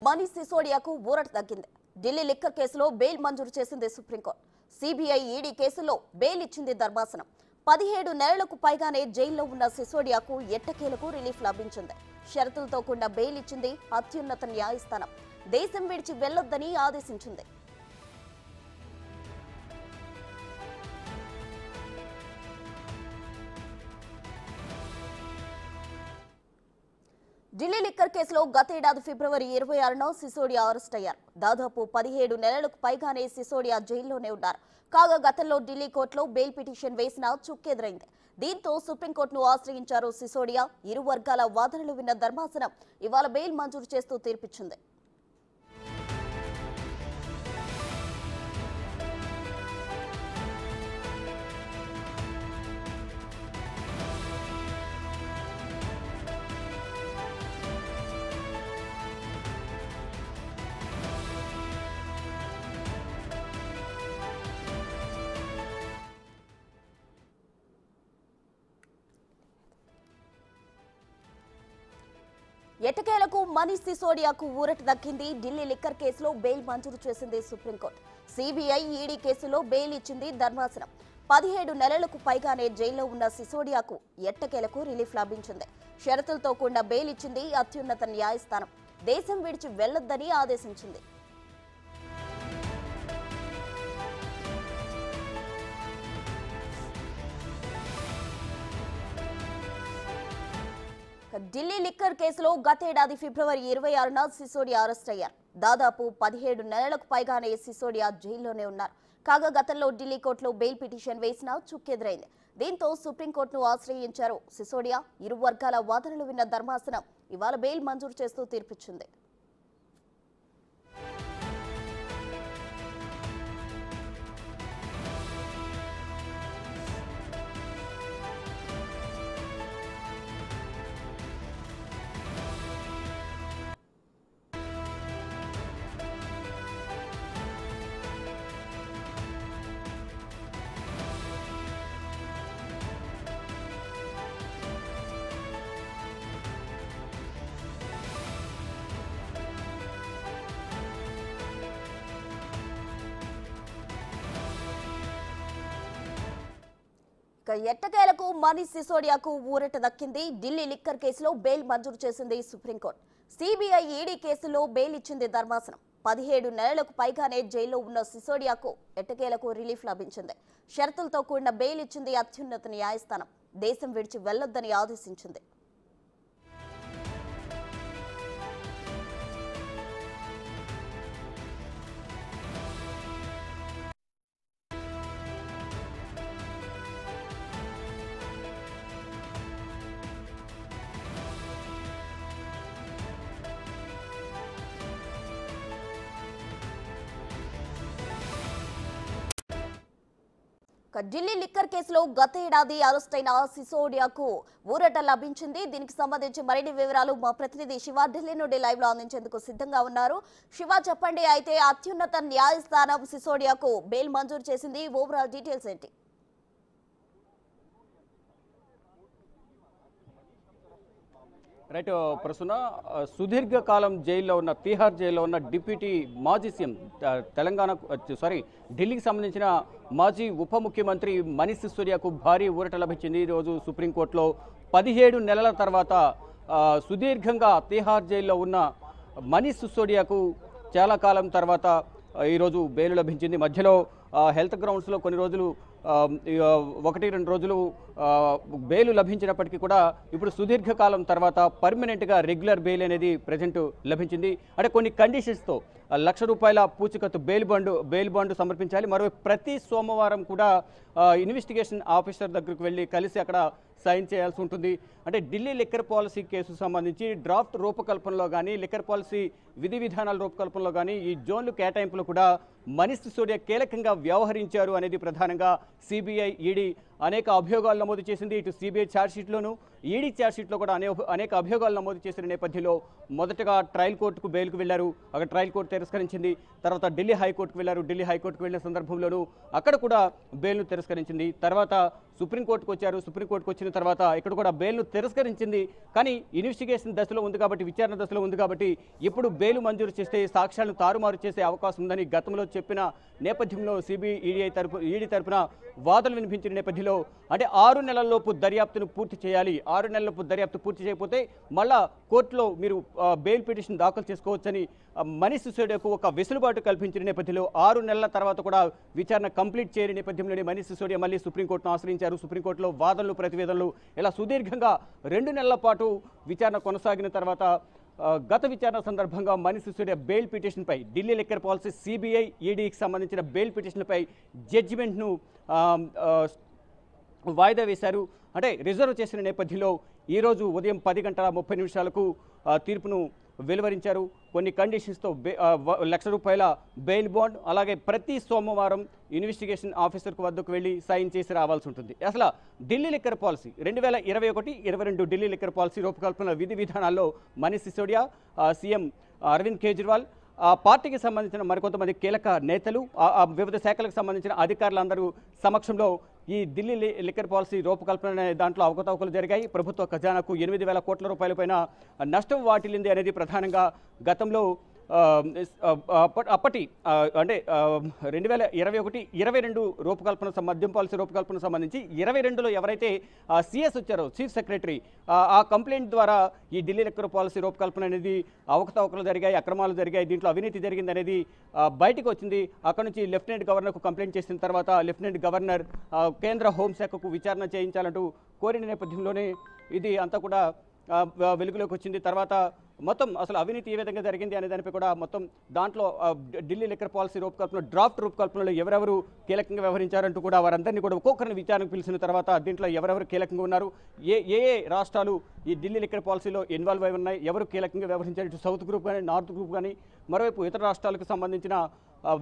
మనీష్ సిసోడియాకు ఊరట తగ్గింది. ఢిల్లీ లిక్కర్ కేసులో బెయిల్ మంజూరు చేసింది సుప్రీంకోర్టు. సిబిఐ ఈడీ కేసులో బెయిల్ ఇచ్చింది ధర్మాసనం. 17 నెలలకు పైగానే జైల్లో ఉన్న సిసోడియాకు ఎట్టకేలకు రిలీఫ్ లభించింది. షరతులతో కూడిన బెయిల్ ఇచ్చింది అత్యున్నత న్యాయస్థానం. దేశం విడిచి వెళ్లొద్దని ఆదేశించింది. ఢిల్లీ లిక్కర్ కేసులో గతేడాది ఫిబ్రవరి 26న సిసోడియా అరెస్ట్ అయ్యారు. దాదాపు 17 నెలలకు పైగానే సిసోడియా జైల్లోనే ఉన్నారు. కాగా గతంలో ఢిల్లీ కోర్టులో బెయిల్ పిటిషన్ వేసినా చుక్కెదురైంది. దీంతో సుప్రీంకోర్టును ఆశ్రయించారు సిసోడియా. ఇరు వర్గాల వాదనలు విన్న ధర్మాసనం ఇవాళ బెయిల్ మంజూరు చేస్తూ తీర్పిచ్చింది. ఎట్టకేలకు మనీష్ సిసోడియాకు ఊరట దక్కింది. ఢిల్లీ లిక్కర్ కేసులో బెయిల్ మంజూరు చేసింది సుప్రీంకోర్టు. సిబిఐ ఈడీ కేసులో బెయిల్ ఇచ్చింది ధర్మాసనం. 17 నెలలకు పైగానే జైల్లో ఉన్న సిసోడియాకు ఎట్టకేలకు రిలీఫ్ లభించింది. షరతులతో కూడిన బెయిల్ ఇచ్చింది అత్యున్నత న్యాయస్థానం. దేశం విడిచి వెళ్లొద్దని ఆదేశించింది. ఢిల్లీ లిక్కర్ కేసులో గతేడాది ఫిబ్రవరి 26న సిసోడియా అరెస్ట్ అయ్యారు. దాదాపు 17 నెలలకు పైగానే సిసోడియా జైల్లోనే ఉన్నారు. కాగా గతంలో ఢిల్లీ కోర్టులో బెయిల్ పిటిషన్ వేసినా చుక్కెదురైంది. దీంతో సుప్రీంకోర్టును ఆశ్రయించారు సిసోడియా. ఇరు వర్గాల వాదనలు విన్న ధర్మాసనం ఇవాళ బెయిల్ మంజూరు చేస్తూ తీర్పిచ్చింది. ఎట్టకేలకు మనీష్ సిసోడియాకు ఊరట దక్కింది. ఢిల్లీ లిక్కర్ కేసులో బెయిల్ మంజూరు చేసింది సుప్రీంకోర్టు. సిబిఐ ఈడీ కేసులో బెయిల్ ఇచ్చింది ధర్మాసనం. 17 నెలలకు పైగానే జైల్లో ఉన్న సిసోడియాకు ఎట్టకేలకు రిలీఫ్ లభించింది. షరతులతో కూడిన బెయిల్ ఇచ్చింది అత్యున్నత న్యాయస్థానం. దేశం విడిచి వెళ్లొద్దని ఆదేశించింది. ఢిల్లీ లిక్కర్ కేసులో గతేడాది అరెస్ట్ అయిన సిసోడియాకు ఊరట లభించింది. దీనికి సంబంధించి మరిన్ని వివరాలు మా ప్రతినిధి శివ ఢిల్లీ నుండి లైవ్ లో అందించేందుకు సిద్ధంగా ఉన్నారు. శివ, చెప్పండి. అయితే అత్యున్నత న్యాయస్థానం సిసోడియాకు బెయిల్ మంజూరు చేసింది. ఓవరాల్ డీటెయిల్స్ ఏంటి? రైట్ ప్రస్తుత సుదీర్ఘకాలం జైల్లో ఉన్న తీహార్ జైల్లో ఉన్న డిప్యూటీ మాజీ సీఎం ఢిల్లీకి సంబంధించిన మాజీ ఉప ముఖ్యమంత్రి మనీష్ సిసోడియాకు భారీ ఊరట లభించింది. ఈరోజు సుప్రీంకోర్టులో 17 నెలల తర్వాత సుదీర్ఘంగా తీహార్ జైల్లో ఉన్న మనీష్ సిసోడియాకు చాలా కాలం తర్వాత ఈరోజు బెయిల్ లభించింది. మధ్యలో హెల్త్ గ్రౌండ్స్లో కొన్ని రోజులు 1-2 రోజులు బెయిల్ లభించినప్పటికీ కూడా ఇప్పుడు సుదీర్ఘకాలం తర్వాత పర్మనెంట్గా రెగ్యులర్ బెయిల్ అనేది ప్రజెంట్ లభించింది. అంటే కొన్ని కండిషన్స్తో ₹1,00,000 పూచికత్తు బెయిల్ బాండ్ సమర్పించాలి. మరోవైపు ప్రతి సోమవారం కూడా ఇన్వెస్టిగేషన్ ఆఫీసర్ దగ్గరకు వెళ్ళి కలిసి అక్కడ సైన్ చేయాల్సి ఉంటుంది. అంటే ఢిల్లీ లిక్కర్ పాలసీ కేసుకు సంబంధించి డ్రాఫ్ట్ రూపకల్పనలో కానీ లిక్కర్ పాలసీ విధి విధానాల రూపకల్పనలో కానీ ఈ జోన్లు కేటాయింపులో కూడా మనీష్ సిసోడియా కీలకంగా వ్యవహరించారు అనేది ప్రధానంగా సిబిఐ ఈడీ అనేక అభియోగాలు నమోదు చేసింది. ఇటు సిబిఐ ఛార్జ్షీట్లోను ఈడీ ఛార్జ్షీట్లో కూడా అనేక అభియోగాలు నమోదు చేసిన నేపథ్యంలో మొదటగా ట్రయల్ కోర్టుకు బెయిల్కు వెళ్లారు. అక్కడ ట్రయల్ కోర్టు తిరస్కరించింది. తర్వాత ఢిల్లీ హైకోర్టుకు వెళ్లారు. ఢిల్లీ హైకోర్టుకు వెళ్లిన సందర్భంలోనూ అక్కడ కూడా బెయిల్ను తిరస్కరించింది. తర్వాత సుప్రీంకోర్టుకు వచ్చారు. సుప్రీంకోర్టుకు వచ్చిన తర్వాత ఇక్కడ కూడా బెయిల్ను తిరస్కరించింది. కానీ ఇన్వెస్టిగేషన్ దశలో ఉంది కాబట్టి, విచారణ దశలో ఉంది కాబట్టి ఇప్పుడు బెయిల్ మంజూరు చేస్తే సాక్ష్యాలను తారుమారు చేసే అవకాశం ఉందని గతంలో చెప్పిన నేపథ్యంలో సిబిఐ ఈడీ తరపున వాదనలు వినిపించిన నేపథ్యంలో అంటే 6 నెలల్లోపు దర్యాప్తును పూర్తి చేయాలి. 6 నెలలలోపు దర్యాప్తు పూర్తి చేయకపోతే మళ్ళా కోర్టులో మీరు బెయిల్ పిటిషన్ దాఖలు చేసుకోవచ్చని మనీష్ సిసోడియాకు ఒక వెసులుబాటు కల్పించిన నేపథ్యంలో 6 నెలల తర్వాత కూడా విచారణ కంప్లీట్ చేయని నేపథ్యంలోనే మనీష్ సిసోడియా మళ్ళీ సుప్రీంకోర్టును ఆశ్రయించారు. సుప్రీంకోర్టులో వాదనలు ప్రతివేదనలు ఇలా సుదీర్ఘంగా 2 నెలల పాటు విచారణ కొనసాగిన తర్వాత గత విచారణ సందర్భంగా మనీష్ సిసోడియా బెయిల్ పిటిషన్పై ఢిల్లీ లిక్కర్ పాలసీ సిబిఐ ఈడీకి సంబంధించిన బెయిల్ పిటిషన్పై జడ్జిమెంట్ను వాయిదా వేశారు. అంటే రిజర్వ్ చేసిన నేపథ్యంలో ఈరోజు ఉదయం 10:30 తీర్పును వెలువరించారు. కొన్ని కండిషన్స్తో ₹1,00,000 బెయిల్ బాండ్, అలాగే ప్రతి సోమవారం ఇన్వెస్టిగేషన్ ఆఫీసర్ వద్దకు వెళ్ళి సైన్ చేసి రావాల్సి ఉంటుంది. అసలు Delhi liquor policy 2021-22 Delhi liquor policy రూపకల్పన విధి విధానాల్లో మనీష్ సిసోడియా, సీఎం అరవింద్ కేజ్రీవాల్, ఆ పార్టీకి సంబంధించిన మరికొంతమంది కీలక నేతలు, వివిధ శాఖలకు సంబంధించిన అధికారులందరూ సమక్షంలో ఈ ఢిల్లీ లిక్కర్ పాలసీ రూపకల్పన అనే దాంట్లో అవకతవకలు జరిగాయి. ప్రభుత్వ ఖజానాకు 8,000 కోట్ల రూపాయల పైన నష్టం వాటిల్లింది అనేది ప్రధానంగా గతంలో అప్పటి అంటే 2021-22 రూపకల్పన మద్యం పాలసీ రూపకల్పన సంబంధించి 22లో ఎవరైతే సిఎస్ వచ్చారో, చీఫ్ సెక్రటరీ, ఆ కంప్లైంట్ ద్వారా ఈ ఢిల్లీ లిక్కర్ పాలసీ రూపకల్పన అనేది అవకతవకలు జరిగాయి, అక్రమాలు జరిగాయి, దీంట్లో అవినీతి జరిగింది అనేది బయటకు వచ్చింది. అక్కడ నుంచి లెఫ్టినెంట్ గవర్నర్కు కంప్లైంట్ చేసిన తర్వాత లెఫ్టినెంట్ గవర్నర్ కేంద్ర హోంశాఖకు విచారణ చేయించాలంటూ కోరిన నేపథ్యంలోనే ఇది అంతా కూడా వెలుగులోకి వచ్చింది. తర్వాత మొత్తం అసలు అవినీతి ఏ విధంగా జరిగింది అనే దానిపై కూడా మొత్తం దాంట్లో ఢిల్లీ లిక్కర్ పాలసీ రూపకల్పన డ్రాఫ్ట్ రూపకల్పనలో ఎవరెవరు కీలకంగా వ్యవహరించారంటూ కూడా వారందరినీ కూడా ఒక్కొక్కరిని విచారణకు పిలిచిన తర్వాత దీంట్లో ఎవరెవరు కీలకంగా ఉన్నారు, ఏ రాష్ట్రాలు ఈ ఢిల్లీ లిక్కర్ పాలసీలో ఇన్వాల్వ్ అయి ఉన్నాయి, ఎవరు కీలకంగా వ్యవహరించారు, ఇటు సౌత్ గ్రూప్ కానీ నార్త్ గ్రూప్ కానీ, మరోవైపు ఇతర రాష్ట్రాలకు సంబంధించిన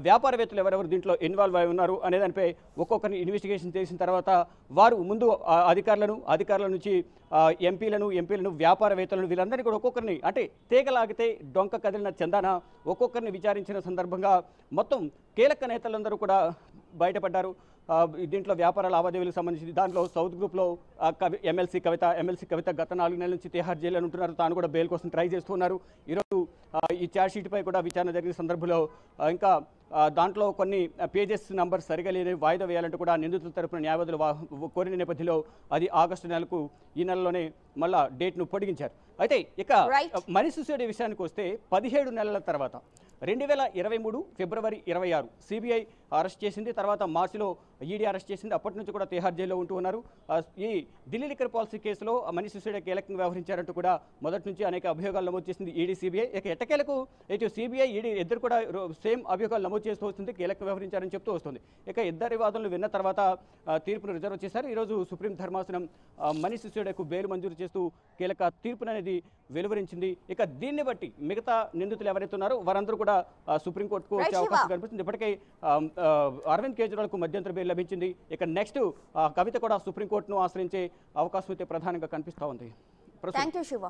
వ్యాపారవేత్తలు ఎవరెవరు దీంట్లో ఇన్వాల్వ్ అయి ఉన్నారు అనే దానిపై ఒక్కొక్కరిని ఇన్వెస్టిగేషన్ చేసిన తర్వాత వారు ముందు అధికారుల నుంచి ఎంపీలను వ్యాపారవేత్తలను వీళ్ళందరినీ కూడా ఒక్కొక్కరిని అంటే తీగలాగితే డొంక కదిలిన చందాన ఒక్కొక్కరిని విచారించిన సందర్భంగా మొత్తం కీలక నేతలందరూ కూడా బయటపడ్డారు. దీంట్లో వ్యాపార లావాదేవీలకు సంబంధించి దాంట్లో సౌత్ గ్రూప్లో ఎమ్మెల్సీ కవిత గత 4 నెలల నుంచి తిహార్ జైల్లో ఉంటున్నారు. తాను కూడా బెయిల్ కోసం ట్రై చేస్తున్నారు. ఈరోజు ఈ ఛార్జ్షీట్పై కూడా విచారణ జరిగిన సందర్భంలో ఇంకా దాంట్లో కొన్ని పేజెస్ నంబర్ సరిగా లేని వాయిదా వేయాలంటూ కూడా నిందితుల తరపున న్యాయవాదులు కోరిన నేపథ్యంలో అది ఆగస్టు నెలకు ఈ నెలలోనే మళ్ళా డేట్ను పొడిగించారు. అయితే ఇక మనీష్ సిసోడియా విషయానికి వస్తే 17 నెలల తర్వాత 2023 ఫిబ్రవరి 26 సిబిఐ అరెస్ట్ చేసింది. తర్వాత మార్చిలో ఈడీ అరెస్ట్ చేసింది. అప్పటి నుంచి కూడా తిహార్ జైల్లో ఉంటూ ఉన్నారు. ఈ ఢిల్లీ లిక్కర్ పాలసీ కేసులో మనీష్ సిసోడియా కీలకంగా వ్యవహరించారంటూ కూడా మొదటి నుంచి అనేక అభియోగాలు నమోదు చేసింది ఈడీ, సిబిఐ. ఇక ఎట్టకేలకు ఇటు సిబిఐ ఈడీ ఇద్దరు కూడా సేమ్ అభియోగాలు నమోదు చేస్తూ వస్తుంది, కీలకంగా వ్యవహరించారని చెప్తూ వస్తుంది. ఇక ఇద్దరి వాదనలు విన్న తర్వాత తీర్పును రిజర్వ్ చేశారు. ఈరోజు సుప్రీం ధర్మాసనం మనీష్ సిసోడియాకు బెయిల్ మంజూరు చేస్తూ కీలక తీర్పును అనేది వెలువరించింది. ఇక దీన్ని బట్టి మిగతా నిందితులు ఎవరైతే ఉన్నారో వారందరూ కూడా సుప్రీంకోర్టుకు వచ్చే అవకాశం కనిపిస్తుంది. ఇప్పటికే అరవింద్ కేజ్రీవాల్కు మధ్యంతర బెయిల్ లభించింది. ఇక నెక్స్ట్ కవిత కూడా సుప్రీంకోర్టును ఆశ్రయించే అవకాశం అయితే ప్రధానంగా కనిపిస్తూ ఉంది. థాంక్యూ శివ.